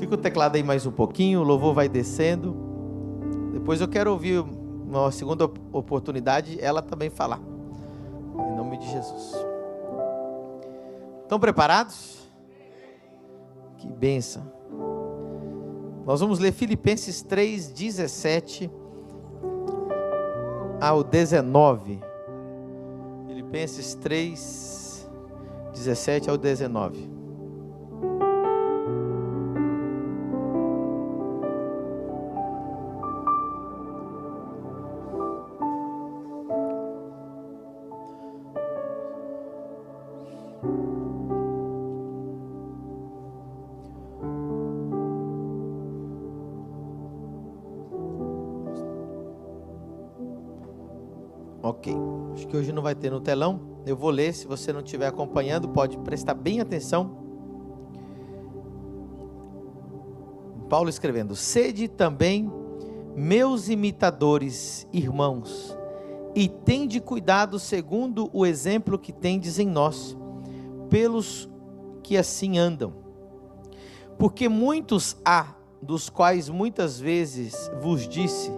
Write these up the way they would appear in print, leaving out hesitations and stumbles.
Fica o teclado aí mais um pouquinho, o louvor vai descendo. Depois eu quero ouvir uma segunda oportunidade, ela também falar. Em nome de Jesus. Estão preparados? Que bênção. Nós vamos ler Filipenses 3, 17 ao 19. Filipenses 3, 17 ao 19. Ok, acho que hoje não vai ter no telão, eu vou ler, se você não estiver acompanhando, pode prestar bem atenção. Paulo escrevendo: sede também meus imitadores, irmãos, e tende cuidado segundo o exemplo que tendes em nós, pelos que assim andam. Porque muitos há, dos quais muitas vezes vos disse,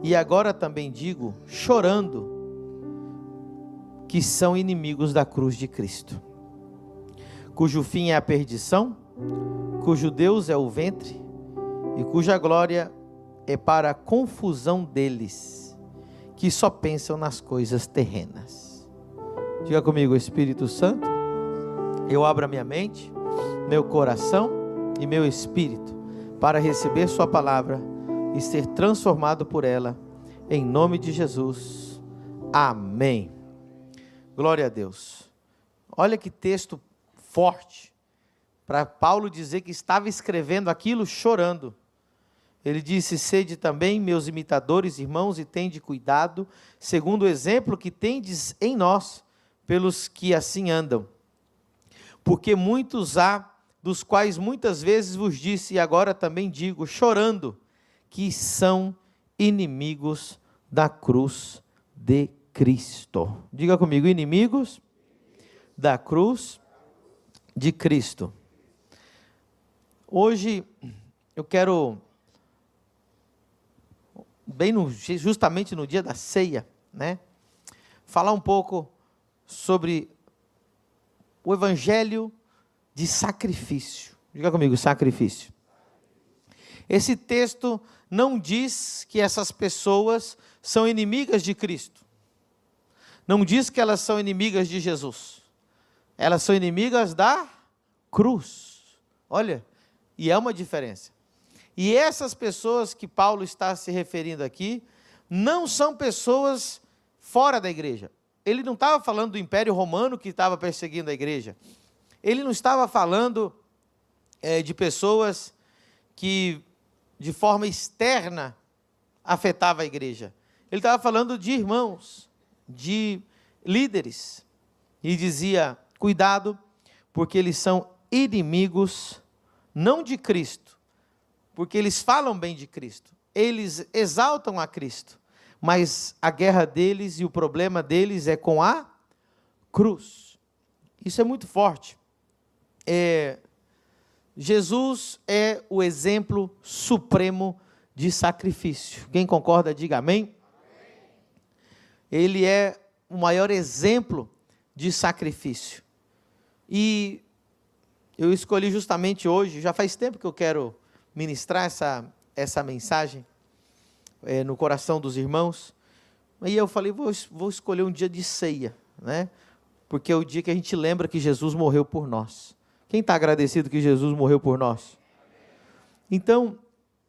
e agora também digo, chorando, que são inimigos da cruz de Cristo, cujo fim é a perdição, cujo Deus é o ventre, e cuja glória é para a confusão deles, que só pensam nas coisas terrenas. Diga comigo: Espírito Santo, eu abro a minha mente, meu coração e meu espírito, para receber sua palavra e ser transformado por ela, em nome de Jesus, amém. Glória a Deus. Olha que texto forte, para Paulo dizer que estava escrevendo aquilo chorando. Ele disse: sede também meus imitadores, irmãos, e tende cuidado, segundo o exemplo que tendes em nós, pelos que assim andam. Porque muitos há, dos quais muitas vezes vos disse, e agora também digo, chorando, que são inimigos da cruz de Cristo. Diga comigo: inimigos da cruz de Cristo. Hoje eu quero, justamente no dia da ceia, né, falar um pouco sobre o evangelho de sacrifício. Diga comigo: sacrifício. Esse texto não diz que essas pessoas são inimigas de Cristo. Não diz que elas são inimigas de Jesus. Elas são inimigas da cruz. Olha, e é uma diferença. E essas pessoas que Paulo está se referindo aqui, não são pessoas fora da igreja. Ele não estava falando do Império Romano que estava perseguindo a igreja. Ele não estava falando de pessoas que de forma externa afetava a igreja. Ele estava falando de irmãos, de líderes, e dizia: cuidado, porque eles são inimigos, não de Cristo, porque eles falam bem de Cristo, eles exaltam a Cristo, mas a guerra deles e o problema deles é com a cruz. Isso é muito forte. Jesus é o exemplo supremo de sacrifício. Quem concorda, diga amém. Ele é o maior exemplo de sacrifício. E eu escolhi justamente hoje, já faz tempo que eu quero ministrar essa mensagem no coração dos irmãos. E eu falei: vou escolher um dia de ceia, né? Porque é o dia que a gente lembra que Jesus morreu por nós. Quem está agradecido que Jesus morreu por nós? Então,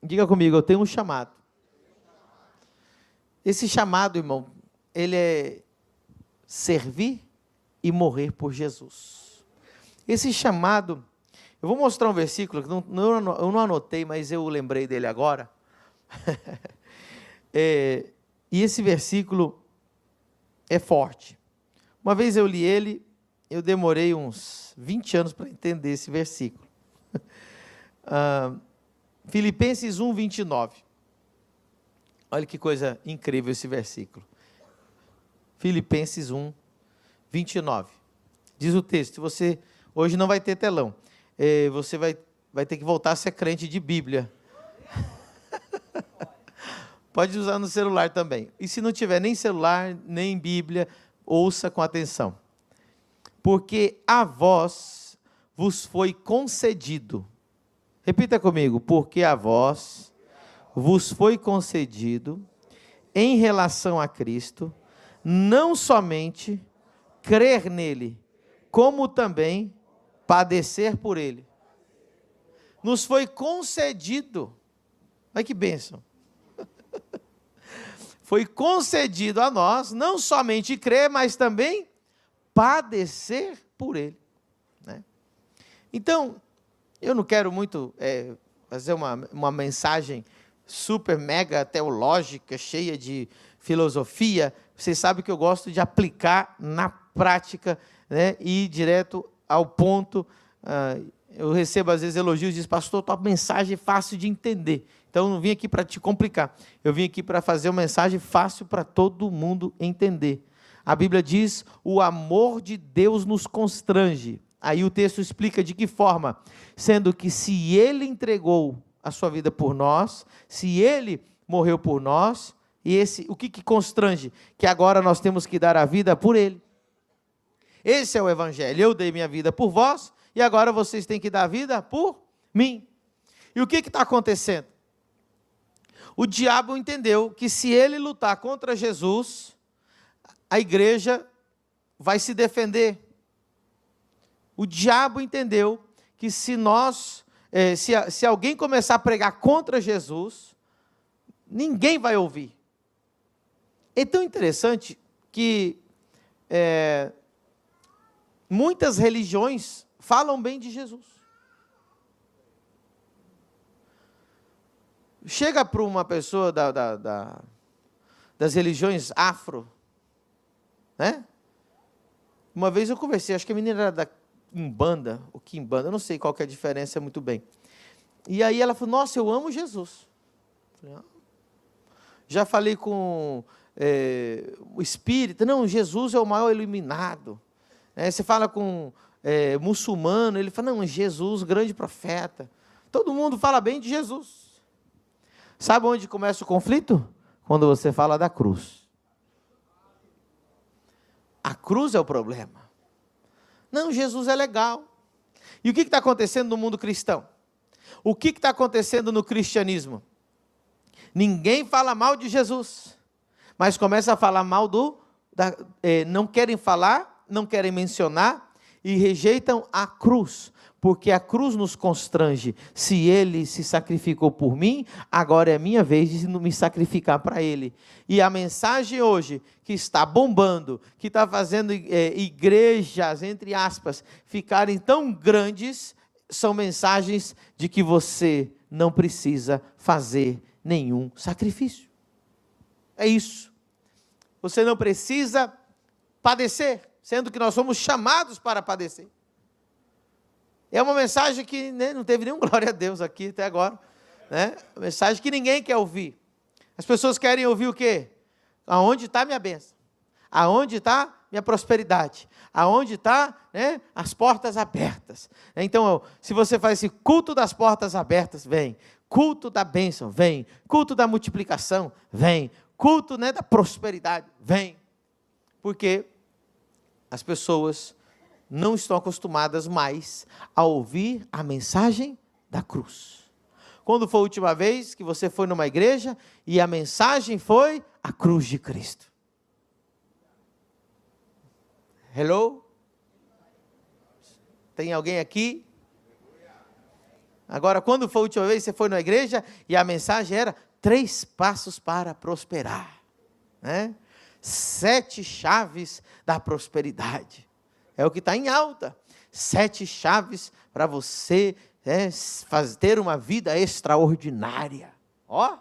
diga comigo: eu tenho um chamado. Esse chamado, irmão, ele é servir e morrer por Jesus. Esse chamado, eu vou mostrar um versículo, que eu não anotei, mas eu lembrei dele agora. E esse versículo é forte. Uma vez eu li ele, eu demorei uns 20 anos para entender esse versículo. Filipenses 1, 29. Olha que coisa incrível esse versículo. Filipenses 1, 29. Diz o texto, você hoje não vai ter telão. Você vai vai ter que voltar a ser crente de Bíblia. Pode usar no celular também. E se não tiver nem celular, nem Bíblia, ouça com atenção. Porque a vós vos foi concedido. Repita comigo. Porque a vós vos foi concedido, em relação a Cristo, não somente crer nele, como também padecer por ele. Nos foi concedido. Olha que bênção. Foi concedido a nós, não somente crer, mas também padecer por ele. Né? Então, eu não quero muito fazer uma mensagem super mega teológica, cheia de filosofia. Vocês sabem que eu gosto de aplicar na prática, né, e ir direto ao ponto. Eu recebo às vezes elogios e diz, pastor, tua mensagem é fácil de entender. Então eu não vim aqui para te complicar, eu vim aqui para fazer uma mensagem fácil para todo mundo entender. A Bíblia diz, o amor de Deus nos constrange. Aí o texto explica de que forma, sendo que se Ele entregou a sua vida por nós, se Ele morreu por nós, e o que constrange? Que agora nós temos que dar a vida por Ele. Esse é o Evangelho, eu dei minha vida por vós, e agora vocês têm que dar a vida por mim. E o que está acontecendo? O diabo entendeu que se ele lutar contra Jesus, a igreja vai se defender. O diabo entendeu que se alguém começar a pregar contra Jesus, ninguém vai ouvir. É tão interessante que muitas religiões falam bem de Jesus. Chega para uma pessoa das religiões afro, né? Uma vez eu conversei, acho que a menina era da Umbanda, ou Quimbanda, eu não sei qual que é a diferença muito bem. E aí ela falou, nossa, eu amo Jesus. Já falei com o espírita, não, Jesus é o maior iluminado. Você fala com muçulmano, ele fala, não, Jesus, grande profeta. Todo mundo fala bem de Jesus. Sabe onde começa o conflito? Quando você fala da cruz. A cruz é o problema. Não, Jesus é legal. E o que está acontecendo no mundo cristão? O que está acontecendo no cristianismo? Ninguém fala mal de Jesus, mas começa a falar mal não querem falar, não querem mencionar e rejeitam a cruz. Porque a cruz nos constrange. Se Ele se sacrificou por mim, agora é minha vez de me sacrificar para Ele. E a mensagem hoje, que está bombando, que está fazendo igrejas, entre aspas, ficarem tão grandes, são mensagens de que você não precisa fazer nenhum sacrifício. É isso. Você não precisa padecer, sendo que nós somos chamados para padecer. É uma mensagem que não teve nenhum glória a Deus aqui até agora. Né? Uma mensagem que ninguém quer ouvir. As pessoas querem ouvir o quê? Aonde está minha bênção? Aonde está minha prosperidade? Aonde está, né, as portas abertas? Então, se você faz esse culto das portas abertas, vem. Culto da bênção, vem. Culto da multiplicação, vem. Culto, né, da prosperidade, vem. Porque as pessoas não estão acostumadas mais a ouvir a mensagem da cruz. Quando foi a última vez que você foi numa igreja e a mensagem foi a cruz de Cristo? Hello? Tem alguém aqui? Agora, quando foi a última vez que você foi numa igreja e a mensagem era 3 passos para prosperar, né? 7 chaves da prosperidade. É o que está em alta. 7 chaves para você ter uma vida extraordinária. Ó,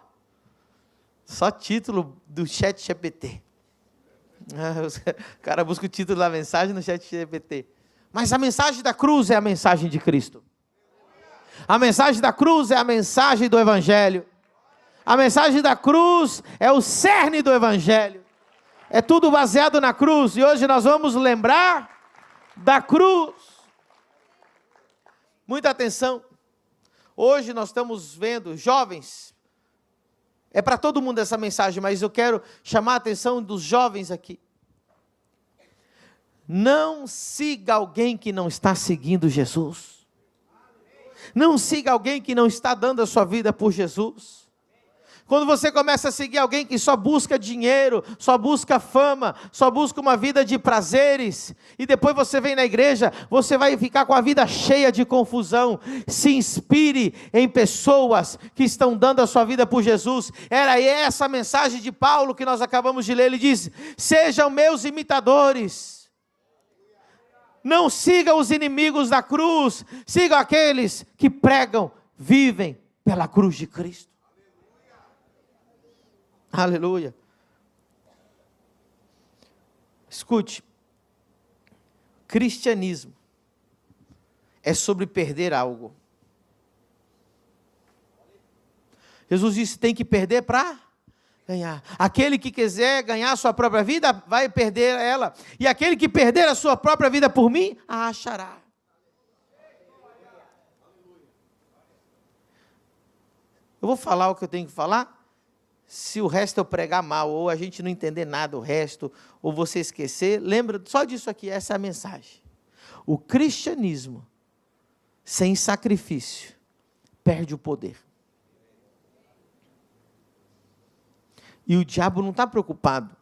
só título do ChatGPT. O cara busca o título da mensagem no ChatGPT. Mas a mensagem da cruz é a mensagem de Cristo. A mensagem da cruz é a mensagem do Evangelho. A mensagem da cruz é o cerne do Evangelho. É tudo baseado na cruz. E hoje nós vamos lembrar da cruz. Muita atenção. Hoje nós estamos vendo jovens, é para todo mundo essa mensagem, mas eu quero chamar a atenção dos jovens aqui. Não siga alguém que não está seguindo Jesus. Não siga alguém que não está dando a sua vida por Jesus. Quando você começa a seguir alguém que só busca dinheiro, só busca fama, só busca uma vida de prazeres, e depois você vem na igreja, você vai ficar com a vida cheia de confusão. Se inspire em pessoas que estão dando a sua vida por Jesus. Era essa a mensagem de Paulo que nós acabamos de ler. Ele diz: sejam meus imitadores. Não sigam os inimigos da cruz, sigam aqueles que pregam, vivem pela cruz de Cristo. Aleluia. Escute, cristianismo é sobre perder algo. Jesus disse: tem que perder para ganhar. Aquele que quiser ganhar a sua própria vida, vai perder ela. E aquele que perder a sua própria vida por mim, a achará. Eu vou falar o que eu tenho que falar. Se o resto eu pregar mal, ou a gente não entender nada o resto, ou você esquecer, lembra só disso aqui, essa é a mensagem. O cristianismo, sem sacrifício, perde o poder. E o diabo não está preocupado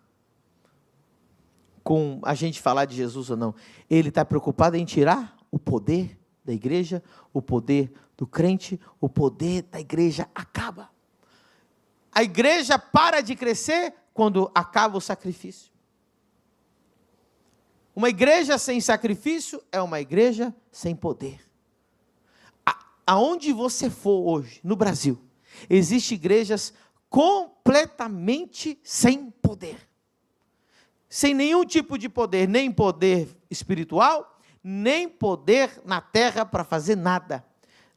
com a gente falar de Jesus ou não. Ele está preocupado em tirar o poder da igreja, o poder do crente, o poder da igreja acaba. A igreja para de crescer quando acaba o sacrifício. Uma igreja sem sacrifício é uma igreja sem poder. Aonde você for hoje, no Brasil, existem igrejas completamente sem poder. Sem nenhum tipo de poder, nem poder espiritual, nem poder na terra para fazer nada.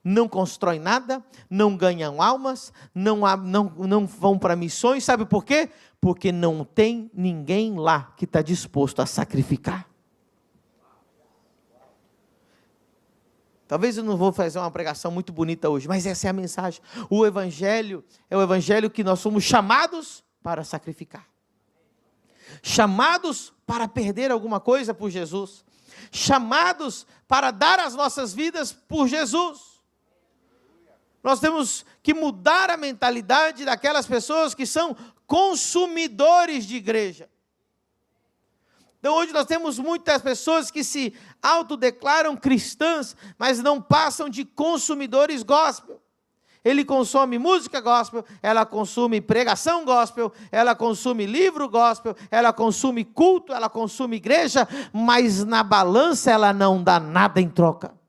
Não constroem nada, não ganham almas, não vão para missões. Sabe por quê? Porque não tem ninguém lá que está disposto a sacrificar. Talvez eu não vou fazer uma pregação muito bonita hoje, mas essa é a mensagem. O evangelho é o evangelho que nós somos chamados para sacrificar. Chamados para perder alguma coisa por Jesus. Chamados para dar as nossas vidas por Jesus. Nós temos que mudar a mentalidade daquelas pessoas que são consumidores de igreja. Então hoje nós temos muitas pessoas que se autodeclaram cristãs, mas não passam de consumidores gospel. Ele consome música gospel, ela consome pregação gospel, ela consome livro gospel, ela consome culto, ela consome igreja, mas na balança ela não dá nada em troca.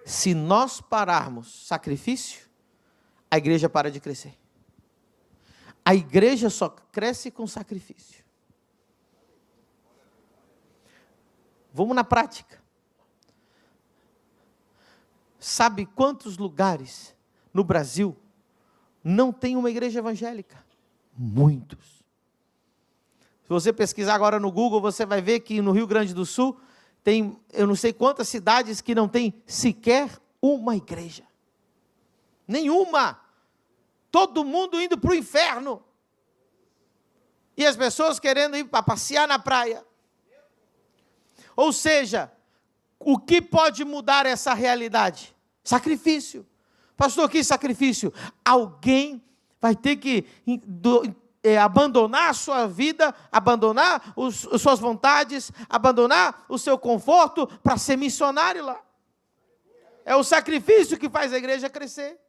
Se nós pararmos sacrifício, a igreja para de crescer. A igreja só cresce com sacrifício. Vamos na prática. Sabe quantos lugares no Brasil não tem uma igreja evangélica? Muitos. Se você pesquisar agora no Google, você vai ver que no Rio Grande do Sul tem, eu não sei quantas cidades que não tem sequer uma igreja. Nenhuma. Todo mundo indo para o inferno. E as pessoas querendo ir para passear na praia. Ou seja, o que pode mudar essa realidade? Sacrifício. Pastor, que sacrifício? Alguém vai ter que abandonar a sua vida, abandonar as suas vontades, abandonar o seu conforto para ser missionário lá. É o sacrifício que faz a igreja crescer.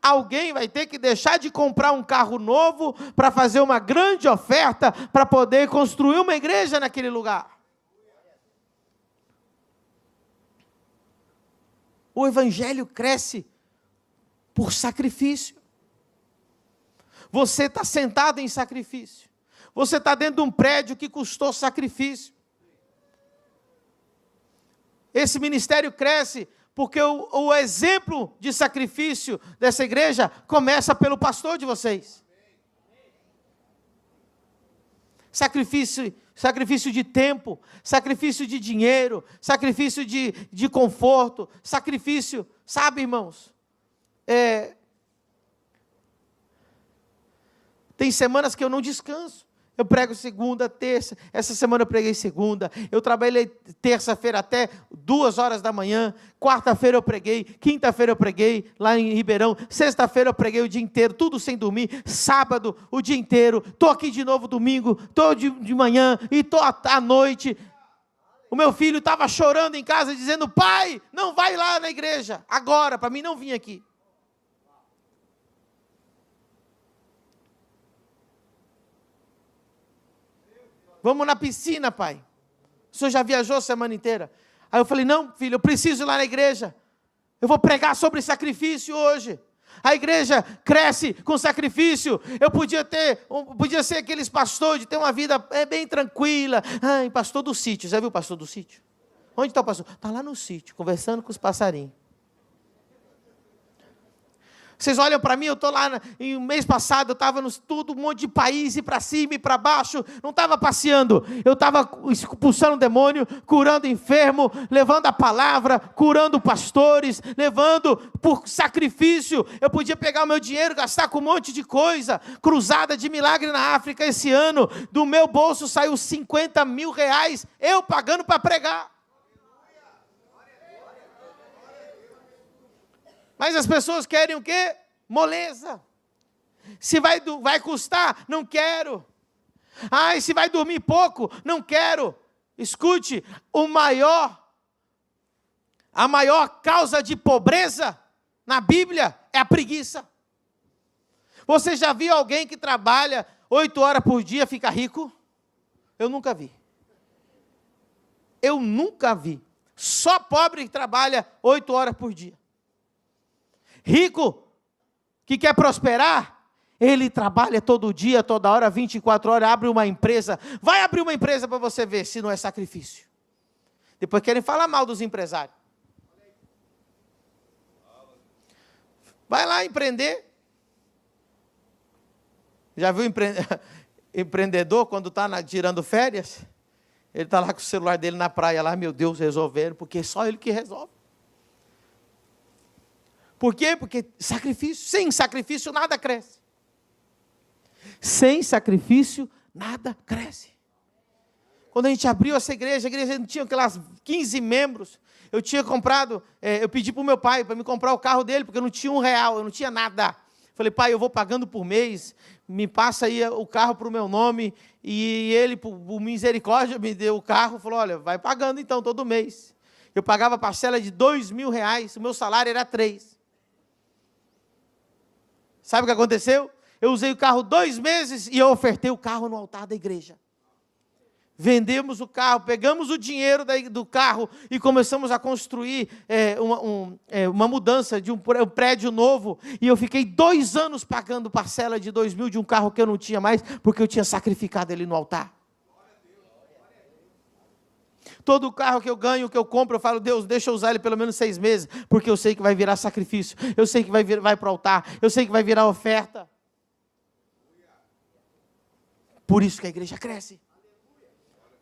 Alguém vai ter que deixar de comprar um carro novo para fazer uma grande oferta para poder construir uma igreja naquele lugar. O evangelho cresce por sacrifício. Você está sentado em sacrifício. Você está dentro de um prédio que custou sacrifício. Esse ministério cresce porque o exemplo de sacrifício dessa igreja começa pelo pastor de vocês. Sacrifício sacrifício de tempo, sacrifício de dinheiro, sacrifício de conforto, sacrifício, sabe, irmãos? Tem semanas que eu não descanso. Eu prego segunda, terça. Essa semana eu preguei segunda. Eu trabalhei terça-feira até 2 horas da manhã. Quarta-feira eu preguei. Quinta-feira eu preguei lá em Ribeirão. Sexta-feira eu preguei o dia inteiro, tudo sem dormir. Sábado, o dia inteiro. Estou aqui de novo domingo. Estou de manhã e estou à noite. O meu filho estava chorando em casa, dizendo: pai, não vai lá na igreja agora, para mim não vir aqui. Vamos na piscina, pai. O senhor já viajou a semana inteira? Aí eu falei: não, filho, eu preciso ir lá na igreja. Eu vou pregar sobre sacrifício hoje. A igreja cresce com sacrifício. Eu podia ser aqueles pastores de ter uma vida bem tranquila. Ai, pastor do sítio. Já viu o pastor do sítio? Onde está o pastor? Está lá no sítio, conversando com os passarinhos. Vocês olham para mim, eu estou lá, em mês passado, eu estava no tudo, um monte de país, e para cima e para baixo, não estava passeando, eu estava expulsando demônio, curando enfermo, levando a palavra, curando pastores, levando por sacrifício. Eu podia pegar o meu dinheiro, gastar com um monte de coisa. Cruzada de milagre na África esse ano, do meu bolso saiu 50 mil reais, eu pagando para pregar. Mas as pessoas querem o quê? Moleza. Se vai custar, não quero. Ai, se vai dormir pouco, não quero. Escute, a maior causa de pobreza na Bíblia é a preguiça. Você já viu alguém que trabalha 8 horas por dia ficar rico? Eu nunca vi. Eu nunca vi. Só pobre que trabalha 8 horas por dia. Rico, que quer prosperar, ele trabalha todo dia, toda hora, 24 horas, abre uma empresa. Vai abrir uma empresa para você ver se não é sacrifício. Depois querem falar mal dos empresários. Vai lá empreender. Já viu empreendedor quando está tirando férias? Ele está lá com o celular dele na praia, lá, meu Deus, resolveram, porque é só ele que resolve. Por quê? Porque sacrifício, sem sacrifício nada cresce. Sem sacrifício nada cresce. Quando a gente abriu essa igreja, a igreja não tinha aquelas 15 membros. Eu tinha comprado, eu pedi para o meu pai para me comprar o carro dele, porque eu não tinha R$1, eu não tinha nada. Falei: pai, eu vou pagando por mês, me passa aí o carro para o meu nome. E ele, por misericórdia, me deu o carro, falou: olha, vai pagando então todo mês. Eu pagava parcela de R$2.000, o meu salário era 3. Sabe o que aconteceu? Eu usei o carro 2 meses e eu ofertei o carro no altar da igreja. Vendemos o carro, pegamos o dinheiro do carro e começamos a construir uma mudança de um prédio novo. E eu fiquei 2 anos pagando parcela de 2.000 de um carro que eu não tinha mais, porque eu tinha sacrificado ele no altar. Todo carro que eu ganho, que eu compro, eu falo: Deus, deixa eu usar ele pelo menos 6 meses, porque eu sei que vai virar sacrifício, eu sei que vai para o altar, eu sei que vai virar oferta. Por isso que a igreja cresce,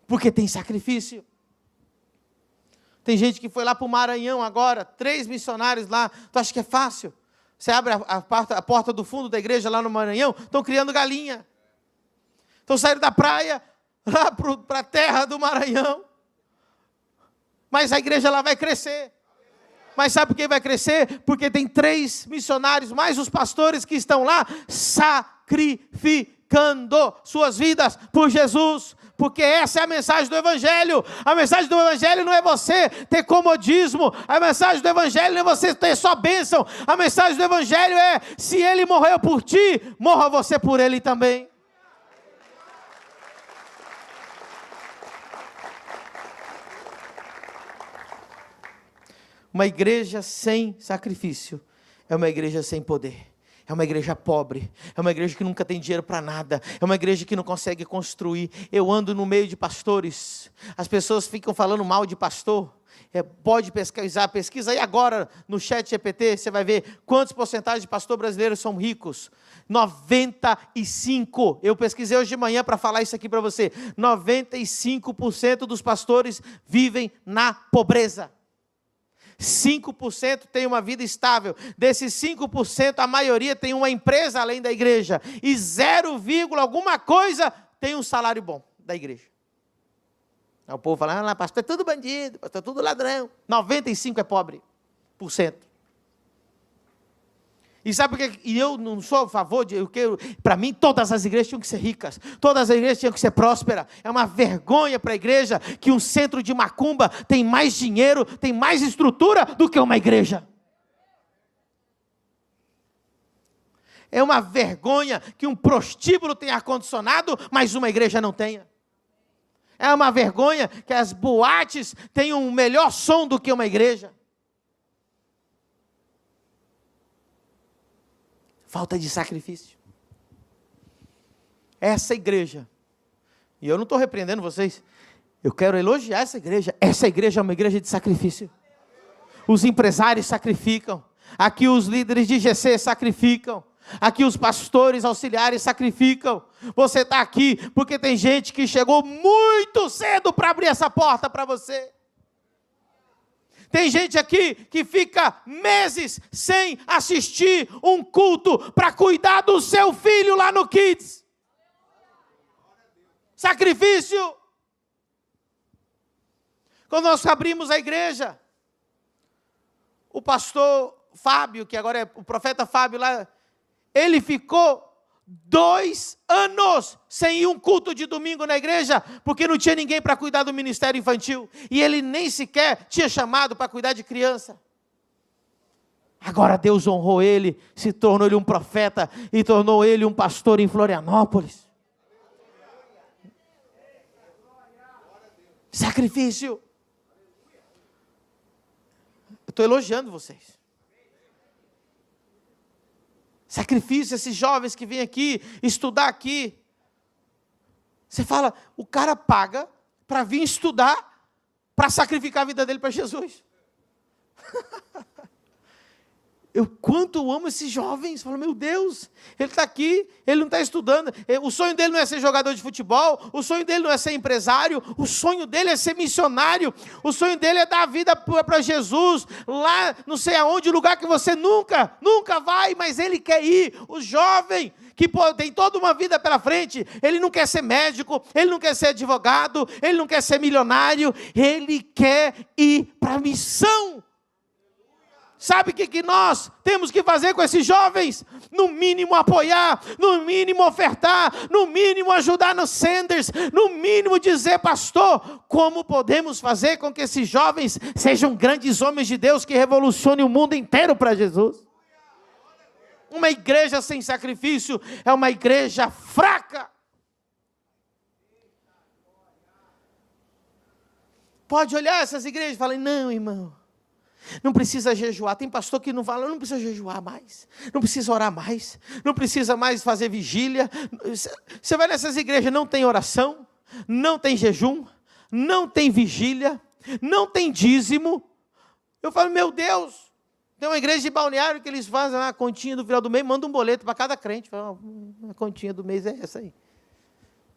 porque tem sacrifício. Tem gente que foi lá para o Maranhão agora, 3 missionários lá. Tu acha que é fácil? Você abre a porta do fundo da igreja lá no Maranhão, estão criando galinha. Estão saindo da praia lá para a terra do Maranhão. Mas a igreja lá vai crescer. Mas sabe por que vai crescer? Porque tem 3 missionários, mais os pastores que estão lá, sacrificando suas vidas por Jesus. Porque essa é a mensagem do Evangelho. A mensagem do Evangelho não é você ter comodismo. A mensagem do Evangelho não é você ter só bênção. A mensagem do Evangelho é: se Ele morreu por ti, morra você por Ele também. Uma igreja sem sacrifício é uma igreja sem poder. É uma igreja pobre, é uma igreja que nunca tem dinheiro para nada, é uma igreja que não consegue construir. Eu ando no meio de pastores, as pessoas ficam falando mal de pastor. Pode pesquisa aí agora no chat GPT, você vai ver quantos porcentagens de pastor brasileiro são ricos. 95%, eu pesquisei hoje de manhã para falar isso aqui para você, 95% dos pastores vivem na pobreza. 5% tem uma vida estável, desses 5% a maioria tem uma empresa além da igreja, e 0, alguma coisa tem um salário bom da igreja. Aí o povo fala, pastor é tudo bandido, pastor é tudo ladrão. 95% é pobre, por cento. E sabe por que eu não sou a favor de... Para mim, todas as igrejas tinham que ser ricas. Todas as igrejas tinham que ser prósperas. É uma vergonha para a igreja que um centro de macumba tem mais dinheiro, tem mais estrutura do que uma igreja. É uma vergonha que um prostíbulo tenha ar-condicionado, mas uma igreja não tenha. É uma vergonha que as boates tenham um melhor som do que uma igreja. Falta de sacrifício. Essa igreja, e eu não estou repreendendo vocês, eu quero elogiar essa igreja. Essa igreja é uma igreja de sacrifício. Os empresários sacrificam. Aqui os líderes de GC sacrificam. Aqui os pastores auxiliares sacrificam. Você está aqui porque tem gente que chegou muito cedo para abrir essa porta para você. Tem gente aqui que fica meses sem assistir um culto para cuidar do seu filho lá no Kids. Sacrifício. Quando nós abrimos a igreja, o pastor Fábio, que agora é o profeta Fábio lá, ele ficou 2 anos sem ir um culto de domingo na igreja, porque não tinha ninguém para cuidar do ministério infantil, e ele nem sequer tinha chamado para cuidar de criança. Agora Deus honrou ele, se tornou ele um profeta, e tornou ele um pastor em Florianópolis. Sacrifício. Eu estou elogiando vocês. Sacrifício, esses jovens que vêm aqui, estudar aqui. Você fala, o cara paga para vir estudar, para sacrificar a vida dele para Jesus. Quanto amo esses jovens, falo, meu Deus, ele está aqui, ele não está estudando, o sonho dele não é ser jogador de futebol, o sonho dele não é ser empresário, o sonho dele é ser missionário, o sonho dele é dar a vida para Jesus, lá não sei aonde, lugar que você nunca vai, mas ele quer ir. O jovem que tem toda uma vida pela frente, ele não quer ser médico, ele não quer ser advogado, ele não quer ser milionário, ele quer ir para a missão. Sabe o que nós temos que fazer com esses jovens? No mínimo apoiar, no mínimo ofertar, no mínimo ajudar no Senders, no mínimo dizer, pastor, como podemos fazer com que esses jovens sejam grandes homens de Deus que revolucionem o mundo inteiro para Jesus? Uma igreja sem sacrifício é uma igreja fraca. Pode olhar essas igrejas e falar, não, irmão. Não precisa jejuar. Tem pastor que não fala, não precisa jejuar mais, não precisa orar mais, não precisa mais fazer vigília. Você vai nessas igrejas, não tem oração, não tem jejum, não tem vigília, não tem dízimo. Eu falo, meu Deus, tem uma igreja de Balneário que eles fazem a continha do final do mês, mandam um boleto para cada crente. Fala, a continha do mês é essa aí.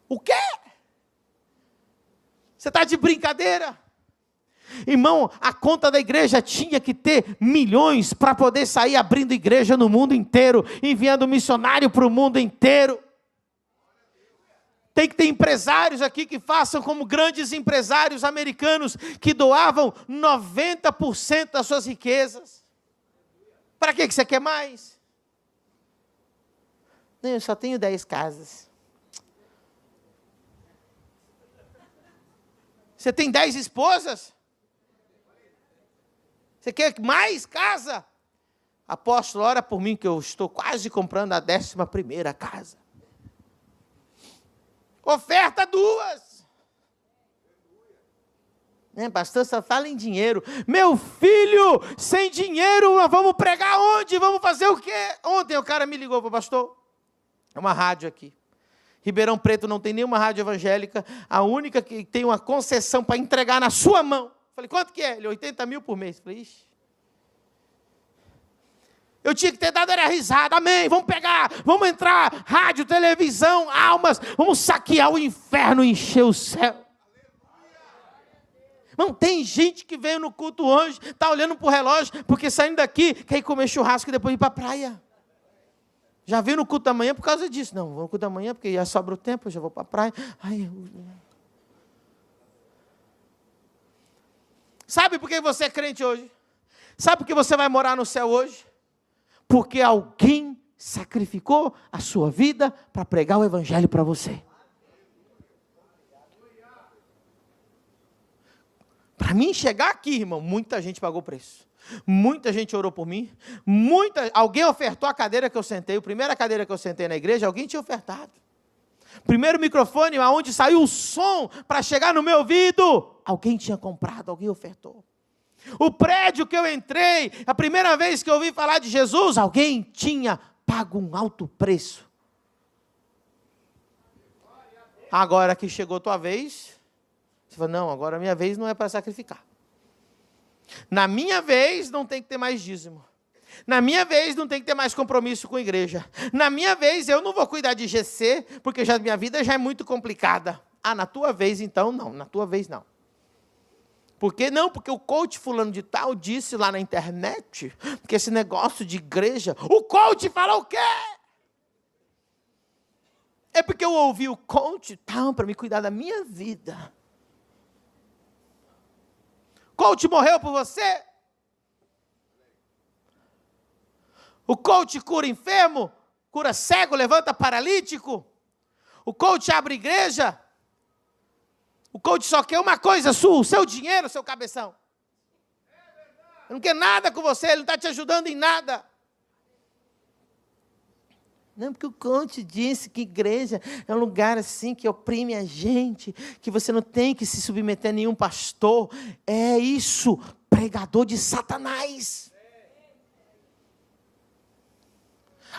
O quê? Você está de brincadeira? Irmão, a conta da igreja tinha que ter milhões para poder sair abrindo igreja no mundo inteiro, enviando missionário para o mundo inteiro. Tem que ter empresários aqui que façam como grandes empresários americanos que doavam 90% das suas riquezas. Para que você quer mais? Não, eu só tenho 10 casas. Você tem 10 esposas? Você quer mais casa? Apóstolo, ora por mim que eu estou quase comprando a 11ª casa. Oferta 2. Pastor, só fala em dinheiro. Meu filho, sem dinheiro, nós vamos pregar onde? Vamos fazer o quê? Ontem o cara me ligou para o pastor. É uma rádio aqui. Ribeirão Preto não tem nenhuma rádio evangélica. A única que tem uma concessão para entregar na sua mão. Falei, quanto que é? Ele, 80 mil por mês. Falei, ixi. Eu tinha que ter dado era risada. Amém, vamos pegar, vamos entrar. Rádio, televisão, almas. Vamos saquear o inferno, encher o céu. Não tem gente que veio no culto hoje, está olhando para o relógio, porque saindo daqui, quer ir comer churrasco e depois ir para a praia. Já veio no culto da manhã por causa disso. Não, vou no culto da manhã porque já sobra o tempo, eu já vou para a praia. Sabe por que você é crente hoje? Sabe por que você vai morar no céu hoje? Porque alguém sacrificou a sua vida para pregar o evangelho para você. Para mim chegar aqui, irmão, muita gente pagou preço. Muita gente orou por mim. Alguém ofertou a cadeira que eu sentei. A primeira cadeira que eu sentei na igreja, alguém tinha ofertado. Primeiro microfone, aonde saiu o som para chegar no meu ouvido, alguém tinha comprado, alguém ofertou. O prédio que eu entrei, a primeira vez que eu ouvi falar de Jesus, alguém tinha pago um alto preço. Agora que chegou a tua vez, você fala, não, agora a minha vez não é para sacrificar. Na minha vez não tem que ter mais dízimo. Na minha vez não tem que ter mais compromisso com a igreja. Na minha vez eu não vou cuidar de GC, porque minha vida já é muito complicada. Na tua vez então não, na tua vez não. Por que não? Porque o coach fulano de tal disse lá na internet, que esse negócio de igreja, o coach fala o quê? É porque eu ouvi o coach tal para me cuidar da minha vida. Coach morreu por você? O coach cura enfermo, cura cego, levanta paralítico. O coach abre igreja. O coach só quer uma coisa sua, o seu dinheiro, seu cabeção. Ele não quer nada com você, ele não está te ajudando em nada. Não, porque o coach disse que igreja é um lugar assim que oprime a gente, que você não tem que se submeter a nenhum pastor. É isso, pregador de Satanás.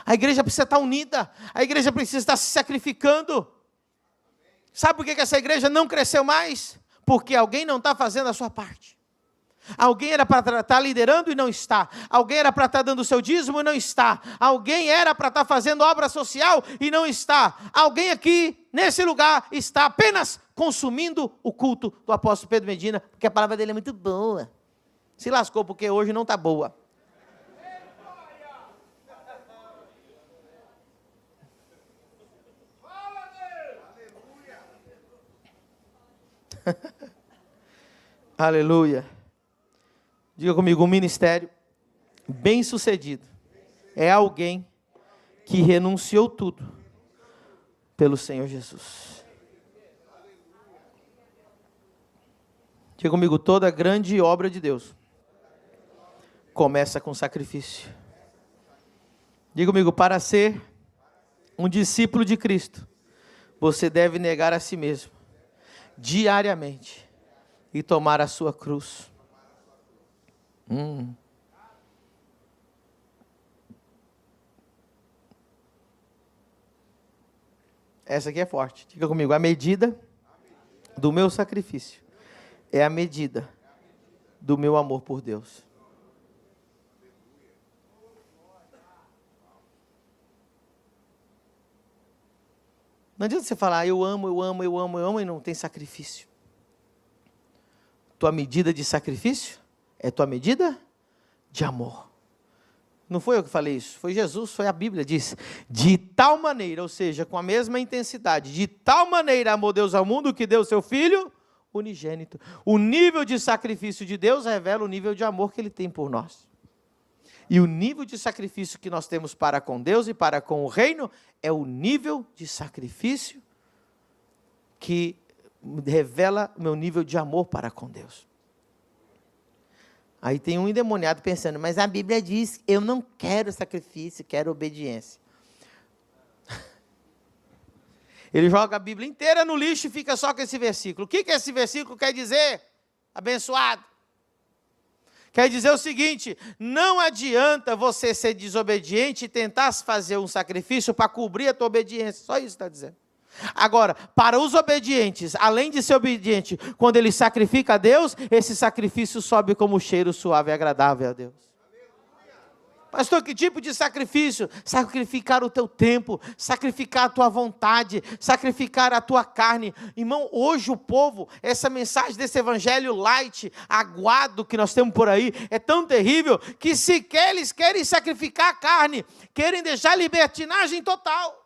A igreja precisa estar unida, a igreja precisa estar se sacrificando. Sabe por que essa igreja não cresceu mais? Porque alguém não está fazendo a sua parte. Alguém era para estar liderando e não está. Alguém era para estar dando o seu dízimo e não está. Alguém era para estar fazendo obra social e não está. Alguém aqui, nesse lugar, está apenas consumindo o culto do apóstolo Pedro Medina, porque a palavra dele é muito boa. Se lascou porque hoje não está boa. Aleluia. Diga comigo, um ministério bem-sucedido é alguém que renunciou tudo pelo Senhor Jesus. Diga comigo, toda grande obra de Deus começa com sacrifício. Diga comigo, para ser um discípulo de Cristo, você deve negar a si mesmo, diariamente, e tomar a sua cruz. Essa aqui é forte. Diga comigo, a medida do meu sacrifício é a medida do meu amor por Deus. Não adianta você falar, eu amo e não tem sacrifício. Tua medida de sacrifício é tua medida de amor. Não foi eu que falei isso, foi Jesus, foi a Bíblia, diz, de tal maneira, ou seja, com a mesma intensidade, de tal maneira amou Deus ao mundo que deu seu Filho unigênito. O nível de sacrifício de Deus revela o nível de amor que Ele tem por nós. E o nível de sacrifício que nós temos para com Deus e para com o reino é o nível de sacrifício que revela o meu nível de amor para com Deus. Aí tem um endemoniado pensando, mas a Bíblia diz, eu não quero sacrifício, quero obediência. Ele joga a Bíblia inteira no lixo e fica só com esse versículo. O que esse versículo quer dizer? abençoado. Quer dizer o seguinte, não adianta você ser desobediente e tentar fazer um sacrifício para cobrir a tua obediência, só isso está dizendo. Agora, para os obedientes, além de ser obediente, quando ele sacrifica a Deus, esse sacrifício sobe como cheiro suave e agradável a Deus. Pastor, que tipo de sacrifício? Sacrificar o teu tempo, sacrificar a tua vontade, sacrificar a tua carne. Irmão, hoje o povo, essa mensagem desse evangelho light, aguado que nós temos por aí, é tão terrível, que sequer eles querem sacrificar a carne, querem deixar a libertinagem total.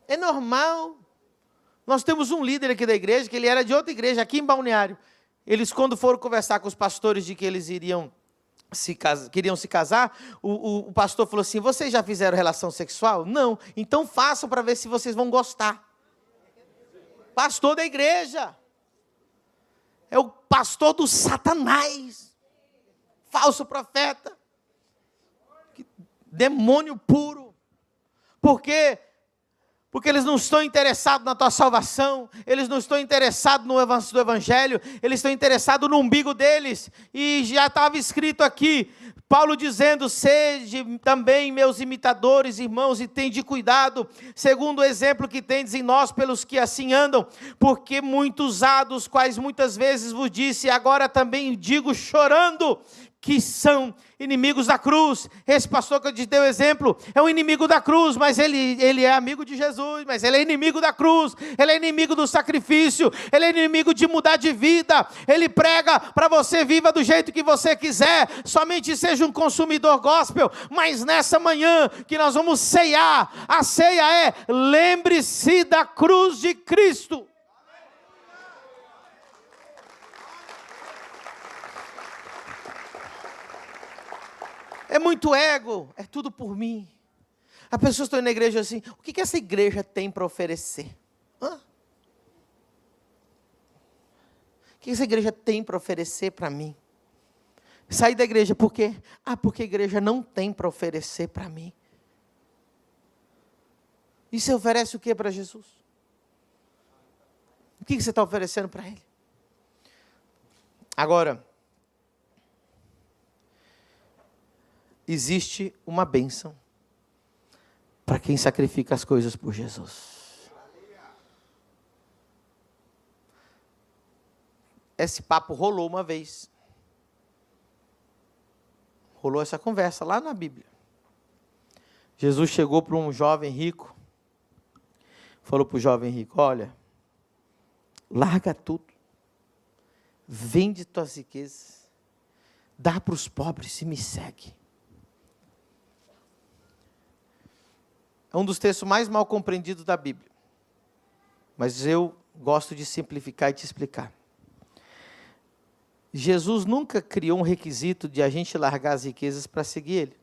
É normal. Nós temos um líder aqui da igreja, que ele era de outra igreja, aqui em Balneário. Eles, quando foram conversar com os pastores de que eles queriam se casar, o pastor falou assim, vocês já fizeram relação sexual? Não. Então façam para ver se vocês vão gostar. Pastor da igreja. É o pastor do Satanás. Falso profeta. Demônio puro. Por quê? Porque eles não estão interessados na tua salvação, eles não estão interessados no avanço do evangelho, eles estão interessados no umbigo deles. E já estava escrito aqui, Paulo dizendo, sede também meus imitadores, irmãos, e tende cuidado, segundo o exemplo que tendes em nós, pelos que assim andam, porque muitos usados, quais muitas vezes vos disse, agora também digo chorando, que são inimigos da cruz. Esse pastor que eu te dei o exemplo, é um inimigo da cruz, mas ele é amigo de Jesus, mas ele é inimigo da cruz, ele é inimigo do sacrifício, ele é inimigo de mudar de vida, ele prega para você viva do jeito que você quiser, somente seja um consumidor gospel, mas nessa manhã que nós vamos ceiar, a ceia é, lembre-se da cruz de Cristo. É muito ego, é tudo por mim. As pessoas estão na igreja assim, o que essa igreja tem para oferecer? O que essa igreja tem para oferecer para mim? Sair da igreja, por quê? Porque a igreja não tem para oferecer para mim. E você oferece o que para Jesus? O que você está oferecendo para Ele? Agora, existe uma bênção para quem sacrifica as coisas por Jesus. Esse papo rolou uma vez. Rolou essa conversa lá na Bíblia. Jesus chegou para um jovem rico, falou para o jovem rico, olha, larga tudo, vende tuas riquezas, dá para os pobres e me segue. É um dos textos mais mal compreendidos da Bíblia. Mas eu gosto de simplificar e te explicar. Jesus nunca criou um requisito de a gente largar as riquezas para seguir Ele.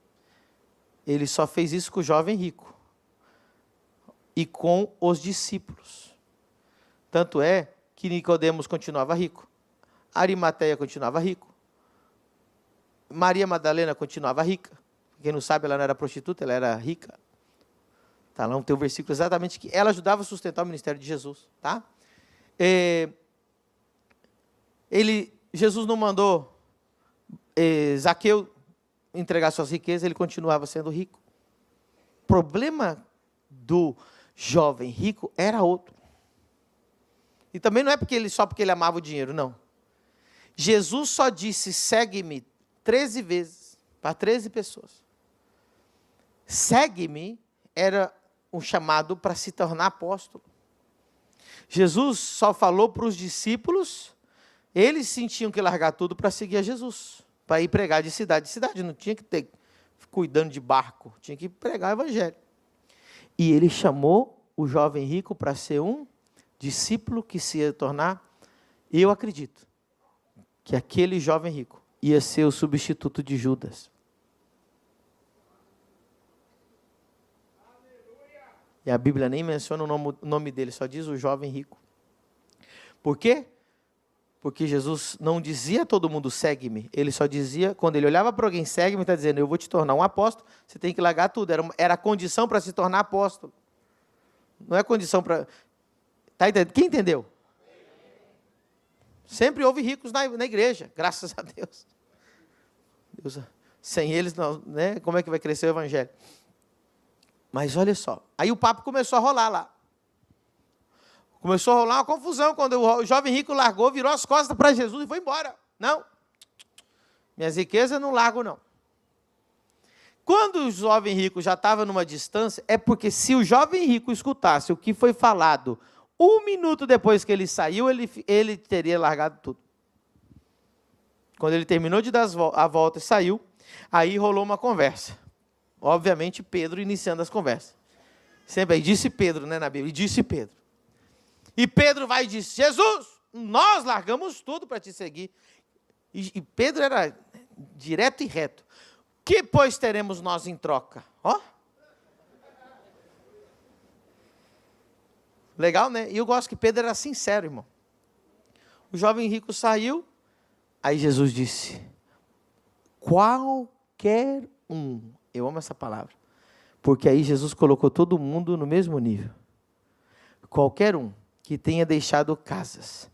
Ele só fez isso com o jovem rico. E com os discípulos. Tanto é que Nicodemos continuava rico. Arimateia continuava rico. Maria Madalena continuava rica. Quem não sabe, ela não era prostituta, ela era rica. Tá, lá tem um versículo exatamente que ela ajudava a sustentar o ministério de Jesus. Tá? Jesus não mandou Zaqueu entregar suas riquezas, ele continuava sendo rico. O problema do jovem rico era outro. E também não é só porque ele amava o dinheiro, não. Jesus só disse, segue-me 13 vezes, para 13 pessoas. Segue-me era um chamado para se tornar apóstolo. Jesus só falou para os discípulos, eles tinham que largar tudo para seguir a Jesus, para ir pregar de cidade em cidade, não tinha que ter cuidando de barco, tinha que pregar o evangelho. E ele chamou o jovem rico para ser um discípulo que se ia tornar, eu acredito, que aquele jovem rico ia ser o substituto de Judas. E a Bíblia nem menciona o nome dele, só diz o jovem rico. Por quê? Porque Jesus não dizia a todo mundo, segue-me. Ele só dizia, quando ele olhava para alguém, segue-me, está dizendo, eu vou te tornar um apóstolo, você tem que largar tudo. Era a condição para se tornar apóstolo. Não é condição para... Tá entendendo? Quem entendeu? Sempre houve ricos na igreja, graças a Deus. Sem eles, não, né? Como é que vai crescer o evangelho? Mas olha só, aí o papo começou a rolar lá. Começou a rolar uma confusão, quando o jovem rico largou, virou as costas para Jesus e foi embora. Não, minhas riquezas não largo não. Quando o jovem rico já estava numa distância, é porque se o jovem rico escutasse o que foi falado 1 minuto depois que ele saiu, ele teria largado tudo. Quando ele terminou de dar a volta e saiu, aí rolou uma conversa. Obviamente, Pedro iniciando as conversas. Sempre aí, disse Pedro, né, na Bíblia, e disse Pedro. E Pedro vai e diz, Jesus, nós largamos tudo para te seguir. E Pedro era direto e reto. Que, pois, teremos nós em troca? Ó. Legal, né? E eu gosto que Pedro era sincero, irmão. O jovem rico saiu, aí Jesus disse, qualquer um, eu amo essa palavra, porque aí Jesus colocou todo mundo no mesmo nível. Qualquer um que tenha deixado casas,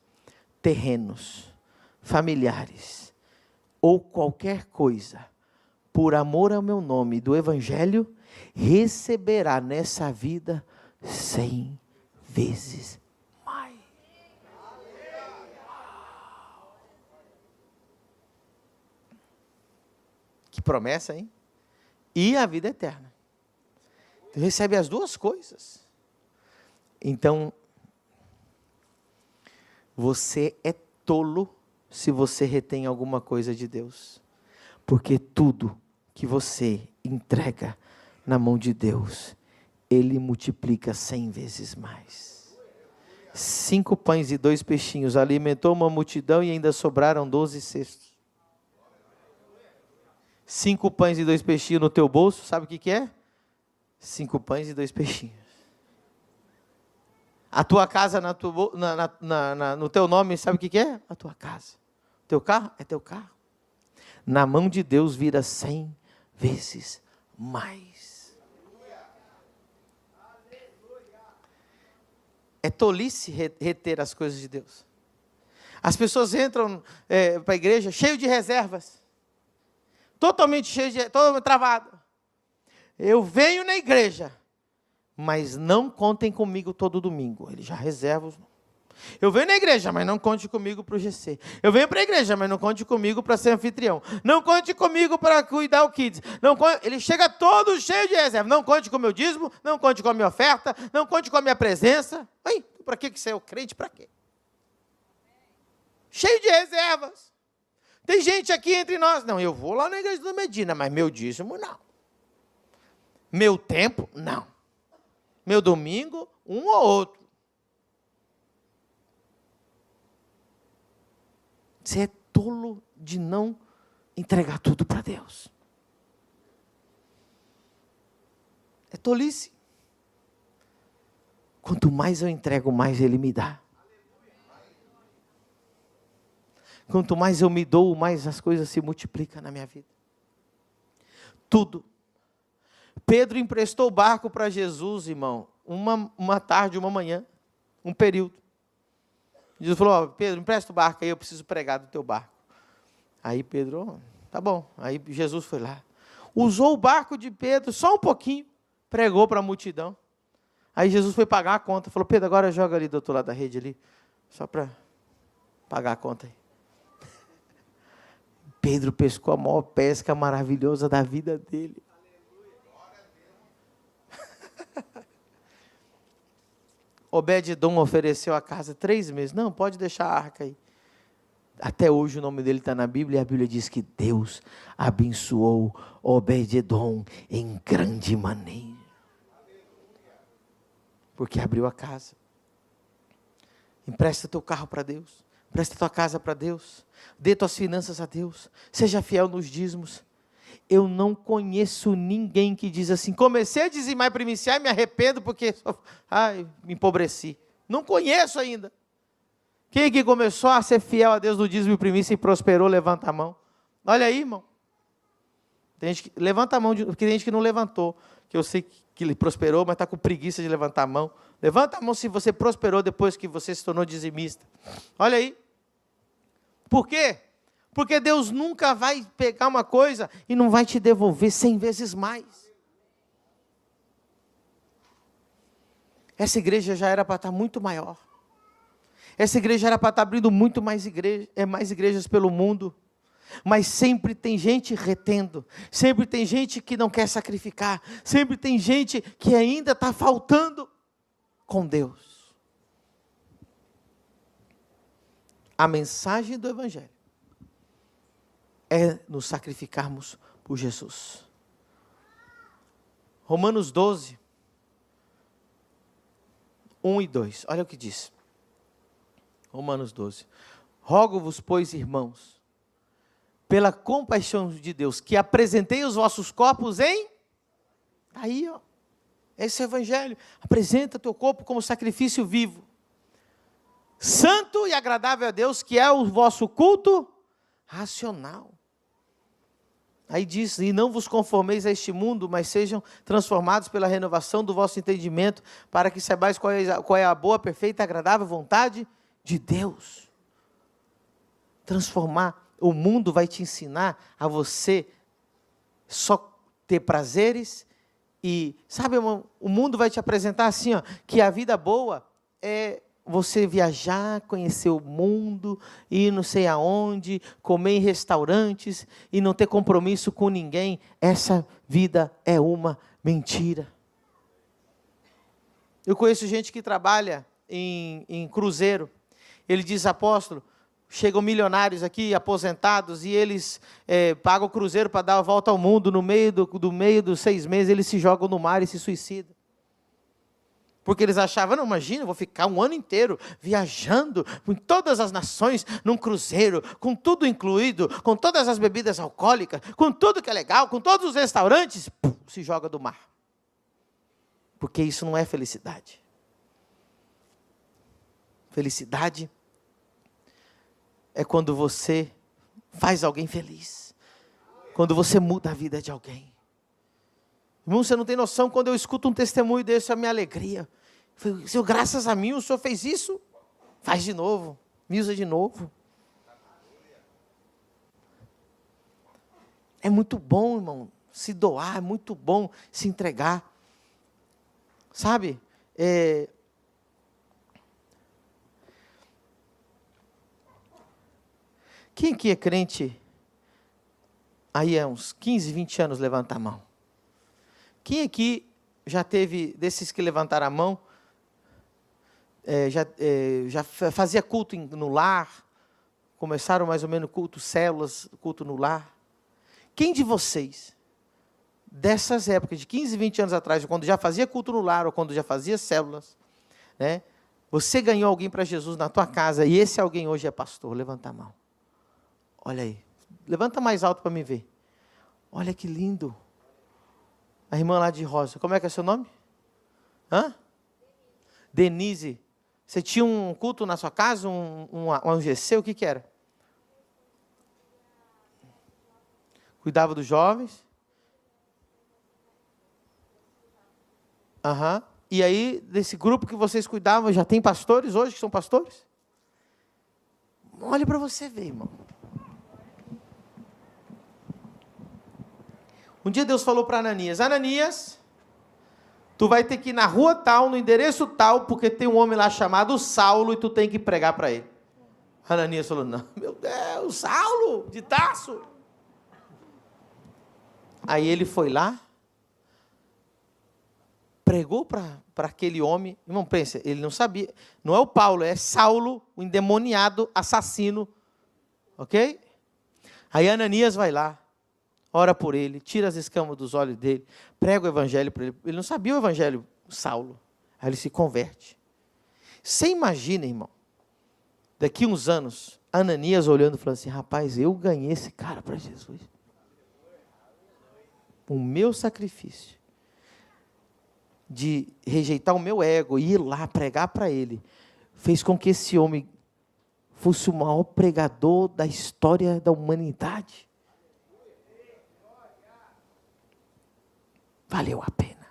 terrenos, familiares, ou qualquer coisa, por amor ao meu nome, do Evangelho, receberá nessa vida 100 vezes mais. Que promessa, hein? E a vida eterna. Tu recebe as duas coisas. Então, você é tolo se você retém alguma coisa de Deus. Porque tudo que você entrega na mão de Deus, Ele multiplica 100 vezes mais. 5 pães e 2 peixinhos alimentou uma multidão e ainda sobraram 12 cestos. 5 pães e 2 peixinhos no teu bolso, sabe o que é? 5 pães e 2 peixinhos. A tua casa no teu nome, sabe o que é? A tua casa. Teu carro é teu carro. Na mão de Deus vira 100 vezes mais. É tolice reter as coisas de Deus. As pessoas entram para a igreja cheio de reservas. Totalmente cheio totalmente travado. Eu venho na igreja, mas não contem comigo todo domingo. Ele já reserva os... Eu venho na igreja, mas não conte comigo para o GC. Eu venho para a igreja, mas não conte comigo para ser anfitrião. Não conte comigo para cuidar o kids. Ele chega todo cheio de reserva. Não conte com o meu dízimo, não conte com a minha oferta, não conte com a minha presença. Para que você é o crente? Para quê? Cheio de reservas. Tem gente aqui entre nós. Não, eu vou lá na igreja do Medina, mas meu dízimo, não. Meu tempo, não. Meu domingo, um ou outro. Você é tolo de não entregar tudo para Deus. É tolice. Quanto mais eu entrego, mais Ele me dá. Quanto mais eu me dou, mais as coisas se multiplicam na minha vida. Tudo. Pedro emprestou o barco para Jesus, irmão, uma tarde, uma manhã, um período. Jesus falou, Pedro, empresta o barco aí, eu preciso pregar do teu barco. Aí Pedro, tá bom. Aí Jesus foi lá, usou o barco de Pedro só um pouquinho, pregou para a multidão. Aí Jesus foi pagar a conta, falou, Pedro, agora joga ali do outro lado da rede ali, só para pagar a conta aí. Pedro pescou a maior pesca maravilhosa da vida dele. Obed-edom ofereceu a casa 3 meses. Não, pode deixar a arca aí. Até hoje o nome dele está na Bíblia, e a Bíblia diz que Deus abençoou Obed-edom em grande maneira. Porque abriu a casa. Empresta teu carro para Deus. Empresta tua casa para Deus. Dê tuas finanças a Deus. Seja fiel nos dízimos. Eu não conheço ninguém que diz assim, comecei a dizimar e primiciar e me arrependo porque me empobreci. Não conheço ainda. Quem que começou a ser fiel a Deus no dízimo e primícia e prosperou, levanta a mão. Olha aí, irmão. Tem gente que levanta a mão, porque tem gente que não levantou, que eu sei que ele prosperou, mas está com preguiça de levantar a mão. Levanta a mão se você prosperou depois que você se tornou dizimista. Olha aí. Por quê? Porque Deus nunca vai pegar uma coisa e não vai te devolver 100 vezes mais. Essa igreja já era para estar muito maior. Essa igreja era para estar abrindo muito mais igrejas pelo mundo. Mas sempre tem gente retendo. Sempre tem gente que não quer sacrificar. Sempre tem gente que ainda está faltando com Deus. A mensagem do Evangelho é nos sacrificarmos por Jesus. Romanos 12, 1 e 2. Olha o que diz. Romanos 12. Rogo-vos, pois, irmãos, pela compaixão de Deus, que apresentei os vossos corpos em... Aí, ó. Esse é o Evangelho. Apresenta teu corpo como sacrifício vivo, santo e agradável a Deus, que é o vosso culto racional. Aí diz, e não vos conformeis a este mundo, mas sejam transformados pela renovação do vosso entendimento, para que saibais qual é a boa, perfeita e agradável vontade de Deus. Transformar o mundo vai te ensinar a você só ter prazeres e, sabe, o mundo vai te apresentar assim, ó, que a vida boa é você viajar, conhecer o mundo, ir não sei aonde, comer em restaurantes e não ter compromisso com ninguém. Essa vida é uma mentira. Eu conheço gente que trabalha em cruzeiro. Ele diz, apóstolo, chegam milionários aqui, aposentados, e eles pagam o cruzeiro para dar a volta ao mundo. No meio dos 6 meses, eles se jogam no mar e se suicidam. Porque eles achavam, não, imagina, eu vou ficar um ano inteiro viajando em todas as nações, num cruzeiro, com tudo incluído, com todas as bebidas alcoólicas, com tudo que é legal, com todos os restaurantes, se joga do mar. Porque isso não é felicidade. Felicidade é quando você faz alguém feliz. Quando você muda a vida de alguém. Irmão, você não tem noção, quando eu escuto um testemunho desse, a minha alegria. Senhor, graças a mim, o Senhor fez isso. Faz de novo, me usa de novo. É muito bom, irmão, se doar, é muito bom se entregar. Sabe? Quem aqui é crente, aí há uns 15, 20 anos, levanta a mão. Quem aqui já teve, desses que levantaram a mão, já fazia culto no lar, começaram mais ou menos culto, células, culto no lar? Quem de vocês, dessas épocas, de 15, 20 anos atrás, quando já fazia culto no lar, ou quando já fazia células, né, você ganhou alguém para Jesus na tua casa, e esse alguém hoje é pastor? Levanta a mão. Olha aí, levanta mais alto para me ver. Olha que lindo. A irmã lá de Rosa, como é que é seu nome? Denise. Você tinha um culto na sua casa, um GC, o que que era? Cuidava dos jovens? E aí, desse grupo que vocês cuidavam, já tem pastores hoje que são pastores? Olha para você ver, irmão. Um dia Deus falou para Ananias, Ananias, tu vai ter que ir na rua tal, no endereço tal, porque tem um homem lá chamado Saulo e tu tem que pregar para ele. Ananias falou, não, meu Deus, Saulo, de Tarso. Aí ele foi lá, pregou para aquele homem. Irmão, pensa, ele não sabia, não é o Paulo, é Saulo, o endemoniado assassino, ok? Aí Ananias vai lá, ora por ele, tira as escamas dos olhos dele, prega o evangelho para ele. Ele não sabia o evangelho, Saulo. Aí ele se converte. Você imagina, irmão, daqui uns anos, Ananias olhando e falando assim, rapaz, eu ganhei esse cara para Jesus. O meu sacrifício de rejeitar o meu ego e ir lá pregar para ele, fez com que esse homem fosse o maior pregador da história da humanidade. Valeu a pena.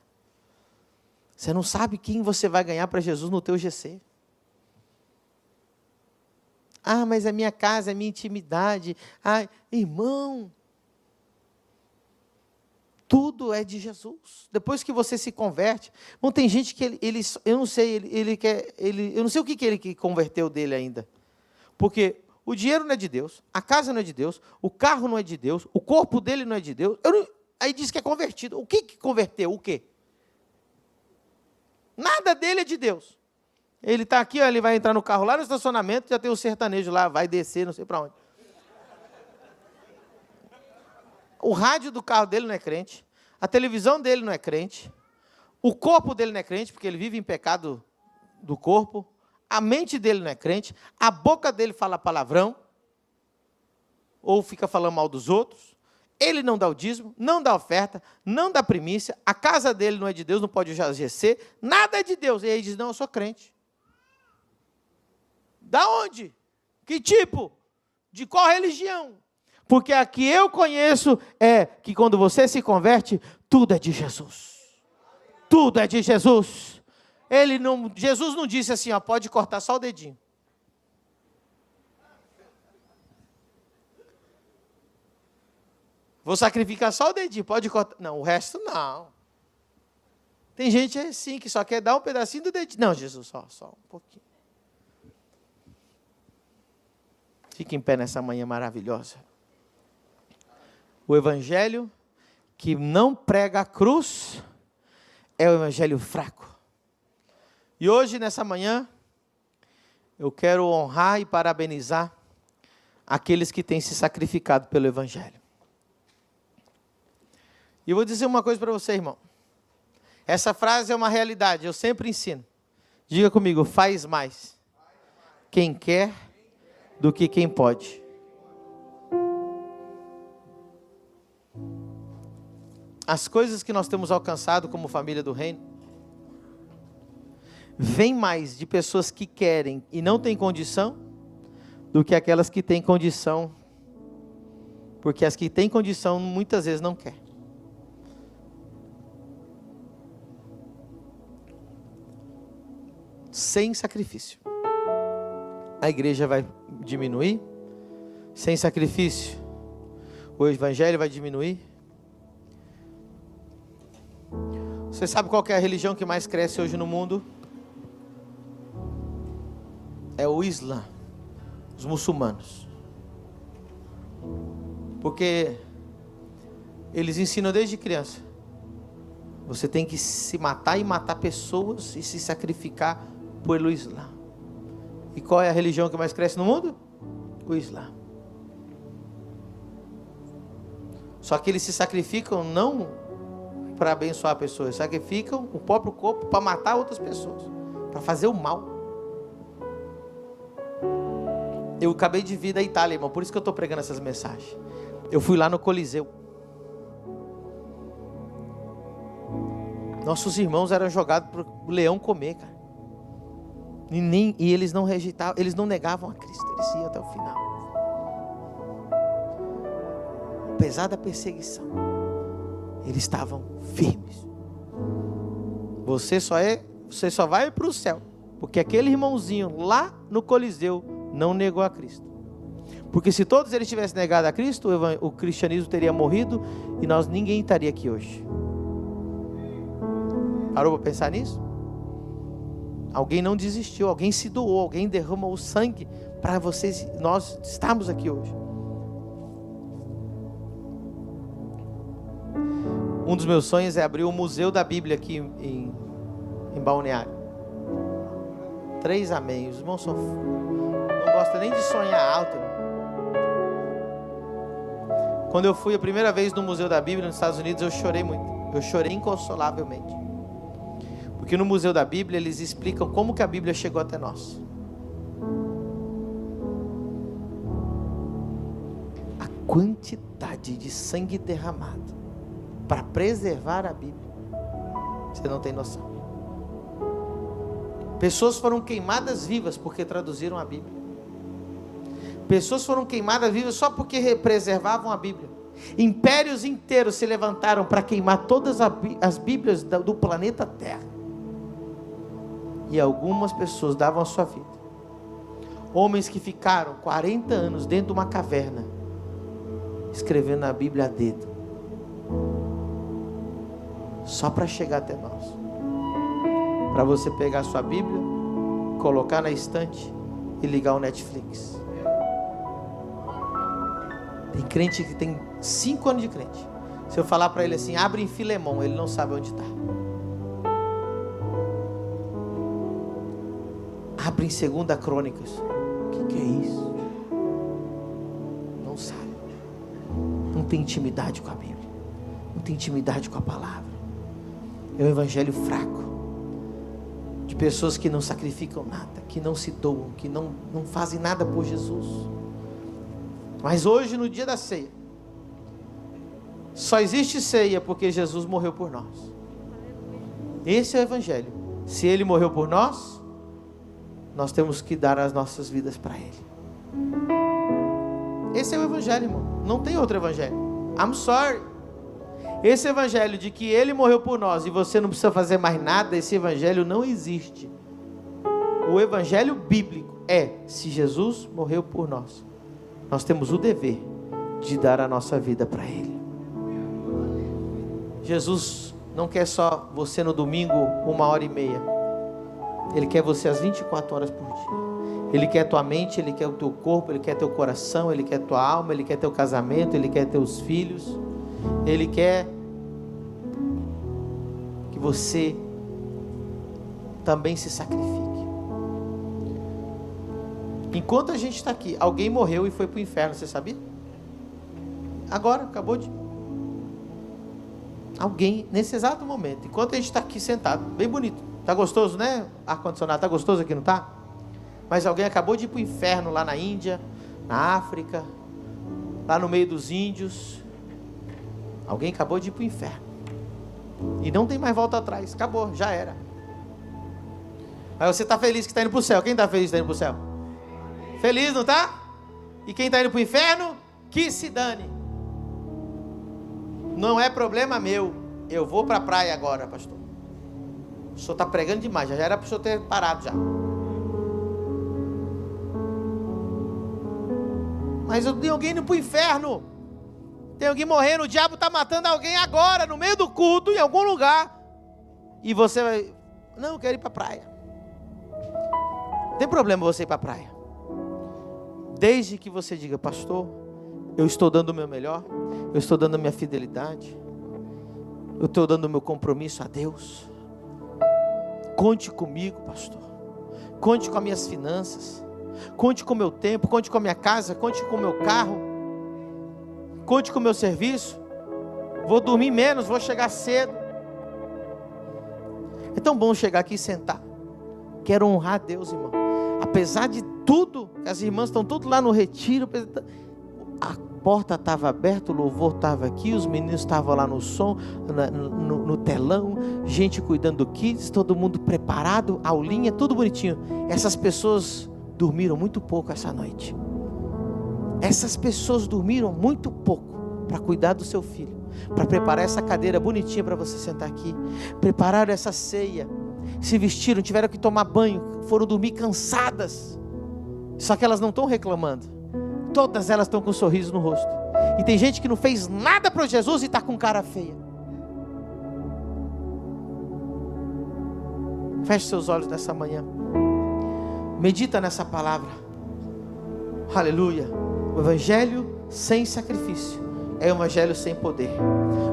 Você não sabe quem você vai ganhar para Jesus no teu GC. Ah, mas a minha casa, a minha intimidade. Ah, irmão, tudo é de Jesus. Depois que você se converte, não tem gente que eu não sei, eu não sei o que ele converteu dele ainda. Porque o dinheiro não é de Deus, a casa não é de Deus, o carro não é de Deus, o corpo dele não é de Deus. Aí diz que é convertido. O que converteu? O quê? Nada dele é de Deus. Ele está aqui, ó, ele vai entrar no carro lá no estacionamento, já tem o sertanejo lá, vai descer, não sei para onde. O rádio do carro dele não é crente, a televisão dele não é crente, o corpo dele não é crente, porque ele vive em pecado do corpo, a mente dele não é crente, a boca dele fala palavrão, ou fica falando mal dos outros, ele não dá o dízimo, não dá oferta, não dá primícia, a casa dele não é de Deus, não pode usar GC, nada é de Deus. E aí diz, não, eu sou crente. Da onde? Que tipo? De qual religião? Porque a que eu conheço é que quando você se converte, tudo é de Jesus. Tudo é de Jesus. Jesus não disse assim, ó, pode cortar só o dedinho. Vou sacrificar só o dedinho, pode cortar. Não, o resto não. Tem gente assim, que só quer dar um pedacinho do dedinho. Não, Jesus, só um pouquinho. Fique em pé nessa manhã maravilhosa. O evangelho que não prega a cruz é o evangelho fraco. E hoje, nessa manhã, eu quero honrar e parabenizar aqueles que têm se sacrificado pelo evangelho. E eu vou dizer uma coisa para você, irmão. Essa frase é uma realidade, eu sempre ensino. Diga comigo, faz mais quem quer do que quem pode. As coisas que nós temos alcançado como família do reino, vem mais de pessoas que querem e não têm condição, do que aquelas que têm condição. Porque as que têm condição, muitas vezes não querem. Sem sacrifício, a igreja vai diminuir. Sem sacrifício, o evangelho vai diminuir. Você sabe qual que é a religião que mais cresce hoje no mundo? É o Islã, os muçulmanos. Porque eles ensinam desde criança. Você tem que se matar e matar pessoas e se sacrificar pelo Islã. E qual é a religião que mais cresce no mundo? O Islã. Só que eles se sacrificam não para abençoar pessoas, eles sacrificam o próprio corpo para matar outras pessoas, para fazer o mal. Eu acabei de vir da Itália, irmão, por isso que eu estou pregando essas mensagens. Eu fui lá no Coliseu. Nossos irmãos eram jogados para o leão comer, cara. E eles não rejeitavam, eles não negavam a Cristo, eles iam até o final. Apesar da perseguição, eles estavam firmes. Você só vai para o céu, porque aquele irmãozinho lá no Coliseu não negou a Cristo. Porque se todos eles tivessem negado a Cristo, o cristianismo teria morrido e ninguém estaria aqui hoje. Parou para pensar nisso? Alguém não desistiu, alguém se doou, alguém derramou o sangue para nós estarmos aqui hoje. Um dos meus sonhos é abrir o Museu da Bíblia aqui em Balneário. 3 amém. Os irmãos não gostam nem de sonhar alto, irmão. Quando eu fui a primeira vez no Museu da Bíblia nos Estados Unidos, eu chorei muito. Eu chorei inconsolavelmente. Porque no Museu da Bíblia eles explicam como que a Bíblia chegou até nós. A quantidade de sangue derramado para preservar a Bíblia, você não tem noção. Pessoas foram queimadas vivas porque traduziram a Bíblia. Pessoas foram queimadas vivas só porque preservavam a Bíblia. Impérios inteiros se levantaram para queimar todas as Bíblias do planeta Terra. E algumas pessoas davam a sua vida. Homens que ficaram 40 anos dentro de uma caverna, escrevendo a Bíblia a dedo, só para chegar até nós. Para você pegar a sua Bíblia, colocar na estante e ligar o Netflix. Tem crente que tem 5 anos de crente. Se eu falar para ele assim, abre em Filemão, ele não sabe onde está. Abre em 2 Crônicas. O que é isso? Não sabe. Não tem intimidade com a Bíblia. Não tem intimidade com a palavra. É um evangelho fraco. De pessoas que não sacrificam nada, que não se doam, que não fazem nada por Jesus. Mas hoje, no dia da ceia, só existe ceia porque Jesus morreu por nós. Esse é o evangelho. Se Ele morreu por nós, nós temos que dar as nossas vidas para Ele. Esse é o evangelho, irmão. Não tem outro evangelho. I'm sorry. Esse evangelho de que Ele morreu por nós e você não precisa fazer mais nada, esse evangelho não existe. O evangelho bíblico é, se Jesus morreu por nós, nós temos o dever de dar a nossa vida para Ele. Jesus não quer só você no domingo 1h30. Ele quer você às 24 horas por dia. Ele quer tua mente, Ele quer o teu corpo, Ele quer teu coração, Ele quer tua alma, Ele quer teu casamento, Ele quer teus filhos. Ele quer que você também se sacrifique. Enquanto a gente está aqui, alguém morreu e foi para o inferno, você sabia? Agora, acabou de... Alguém, nesse exato momento, enquanto a gente está aqui sentado, bem bonito, tá gostoso, né? Ar-condicionado, tá gostoso aqui, não tá? Mas alguém acabou de ir para o inferno lá na Índia, na África, lá no meio dos índios. Alguém acabou de ir para o inferno. E não tem mais volta atrás, acabou, já era. Mas você está feliz que está indo para o céu. Quem está feliz que está indo para o céu? Feliz, não está? E quem está indo para o inferno, que se dane. Não é problema meu. Eu vou para a praia agora, pastor. O senhor está pregando demais. Já era para o senhor ter parado já. Mas eu tenho alguém indo para o inferno. Tem alguém morrendo. O diabo está matando alguém agora, no meio do culto, em algum lugar. E você vai... Não, eu quero ir para a praia. Não tem problema você ir para a praia. Desde que você diga, pastor, eu estou dando o meu melhor, eu estou dando a minha fidelidade, eu estou dando o meu compromisso a Deus. Conte comigo, pastor. Conte com as minhas finanças. Conte com o meu tempo, conte com a minha casa, conte com o meu carro. Conte com o meu serviço. Vou dormir menos, vou chegar cedo. É tão bom chegar aqui e sentar. Quero honrar a Deus, irmão. Apesar de tudo, as irmãs estão tudo lá no retiro, a porta estava aberta, o louvor estava aqui, os meninos estavam lá no som, no telão, gente cuidando do kids, todo mundo preparado, aulinha, tudo bonitinho. Essas pessoas dormiram muito pouco essa noite. Essas pessoas dormiram muito pouco para cuidar do seu filho, para preparar essa cadeira bonitinha para você sentar aqui, prepararam essa ceia, se vestiram, tiveram que tomar banho, foram dormir cansadas, só que elas não estão reclamando, todas elas estão com um sorriso no rosto. E tem gente que não fez nada para Jesus e está com cara feia. Feche seus olhos nessa manhã, medita nessa palavra. Aleluia. O evangelho sem sacrifício é o evangelho sem poder.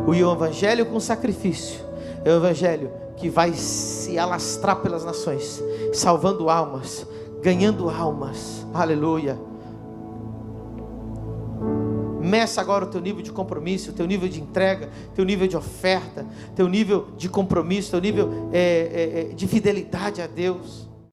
O evangelho com sacrifício é o evangelho que vai se alastrar pelas nações, salvando almas, ganhando almas. Aleluia. Meça agora o teu nível de compromisso, o teu nível de entrega, teu nível de oferta, teu nível de compromisso, teu nível de fidelidade a Deus.